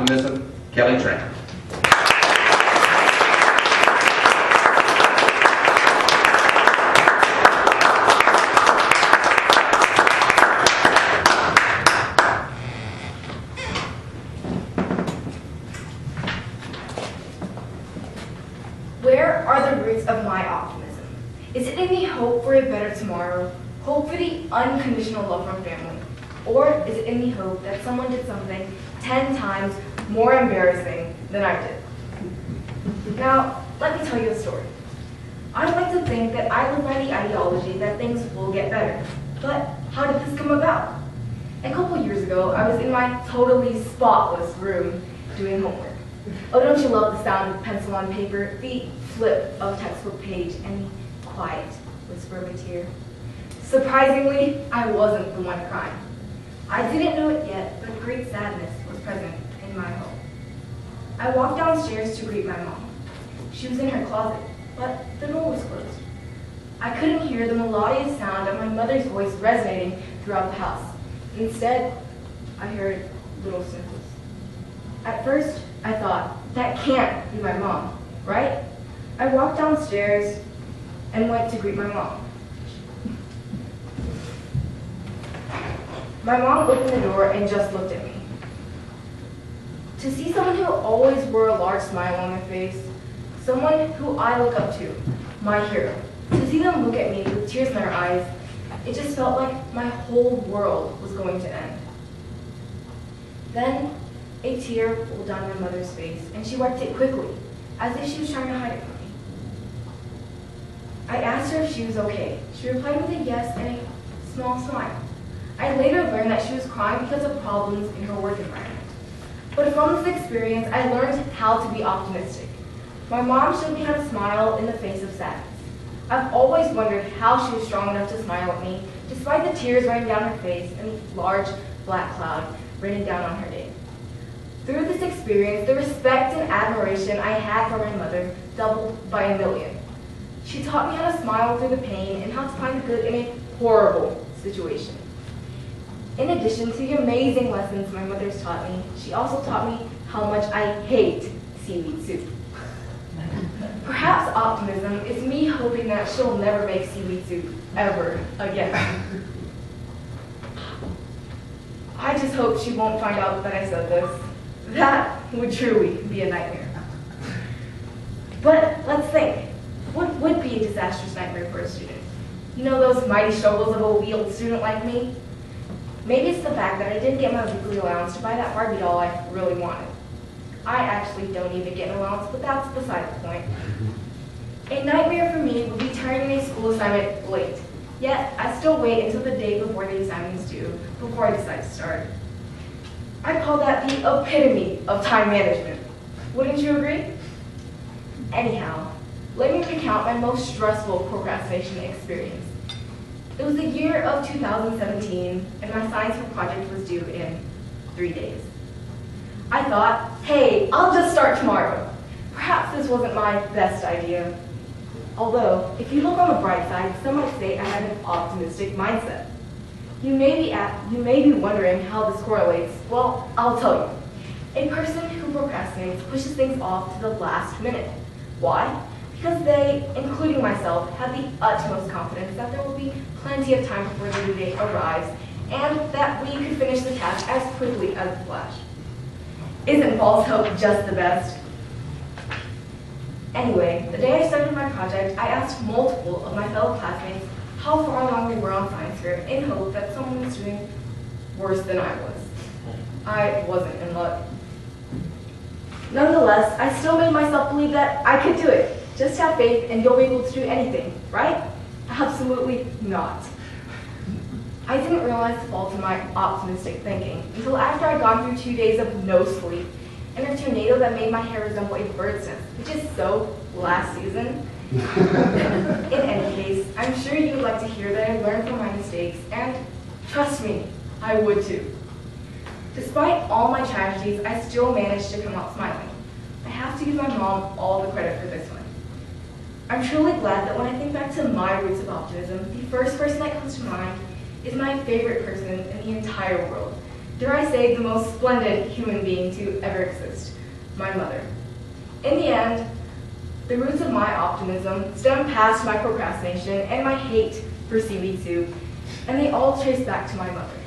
optimism, Kelly Tran. Where are the roots of my optimism? Is it in the hope for a better tomorrow, hope for the unconditional love from family? Or is it in the hope that someone did something 10 times more embarrassing than I did? Now, let me tell you a story. I like to think that I live by the ideology that things will get better. But how did this come about? A couple years ago, I was in my totally spotless room doing homework. Oh, don't you love the sound of pencil on paper, the flip of textbook page, and the quiet whisper of a tear? Surprisingly, I wasn't the one crying. I didn't know it yet, but great sadness was present in my home. I walked downstairs to greet my mom. She was in her closet, but the door was closed. I couldn't hear the melodious sound of my mother's voice resonating throughout the house. Instead, I heard little sniffles. At first, I thought, that can't be my mom, right? I walked downstairs and went to greet my mom. My mom opened the door and just looked at me. To see someone who always wore a large smile on their face, someone who I look up to, my hero, to see them look at me with tears in their eyes, it just felt like my whole world was going to end. Then, a tear rolled down my mother's face, and she wiped it quickly, as if she was trying to hide it from me. I asked her if she was okay. She replied with a yes and a small smile. I later learned that she was crying because of problems in her work environment. But from this experience, I learned how to be optimistic. My mom showed me how to smile in the face of sadness. I've always wondered how she was strong enough to smile at me, despite the tears running down her face and the large black cloud raining down on her day. Through this experience, the respect and admiration I had for my mother doubled by a million. She taught me how to smile through the pain and how to find the good in a horrible situation. In addition to the amazing lessons my mother's taught me, she also taught me how much I hate seaweed soup. Perhaps optimism is me hoping that she'll never make seaweed soup ever again. I just hope she won't find out that I said this. That would truly be a nightmare. But let's think, what would be a disastrous nightmare for a student? You know those mighty struggles of a wheeled student like me? Maybe it's the fact that I didn't get my weekly allowance to buy that Barbie doll I really wanted. I actually don't even get an allowance, but that's beside the point. A nightmare for me would be turning a school assignment late. Yet, I still wait until the day before the assignment is due before I decide to start. I call that the epitome of time management. Wouldn't you agree? Anyhow, let me recount my most stressful procrastination experience. It was the year of 2017, and my science project was due in 3 days. I thought, hey, I'll just start tomorrow. Perhaps this wasn't my best idea. Although, if you look on the bright side, some might say I have an optimistic mindset. You may be wondering how this correlates. Well, I'll tell you. A person who procrastinates pushes things off to the last minute. Why? Because they, including myself, have the utmost confidence that there will be plenty of time before the due date arrives, and that we could finish the task as quickly as a flash. Isn't false hope just the best? Anyway, the day I started my project, I asked multiple of my fellow classmates how far along they were on science fair in hope that someone was doing worse than I was. I wasn't in luck. Nonetheless, I still made myself believe that I could do it. Just have faith and you'll be able to do anything, right? Absolutely not. I didn't realize the fault of my optimistic thinking until after I'd gone through 2 days of no sleep and a tornado that made my hair resemble a bird's nest, which is so last season. In any case, I'm sure you would like to hear that I learned from my mistakes, and trust me, I would too. Despite all my tragedies, I still managed to come out smiling. I have to give my mom all the credit for this one. I'm truly glad that when I think back to my roots of optimism, the first person that comes to mind is my favorite person in the entire world, dare I say, the most splendid human being to ever exist, my mother. In the end, the roots of my optimism stem past my procrastination and my hate for seaweed soup, and they all trace back to my mother.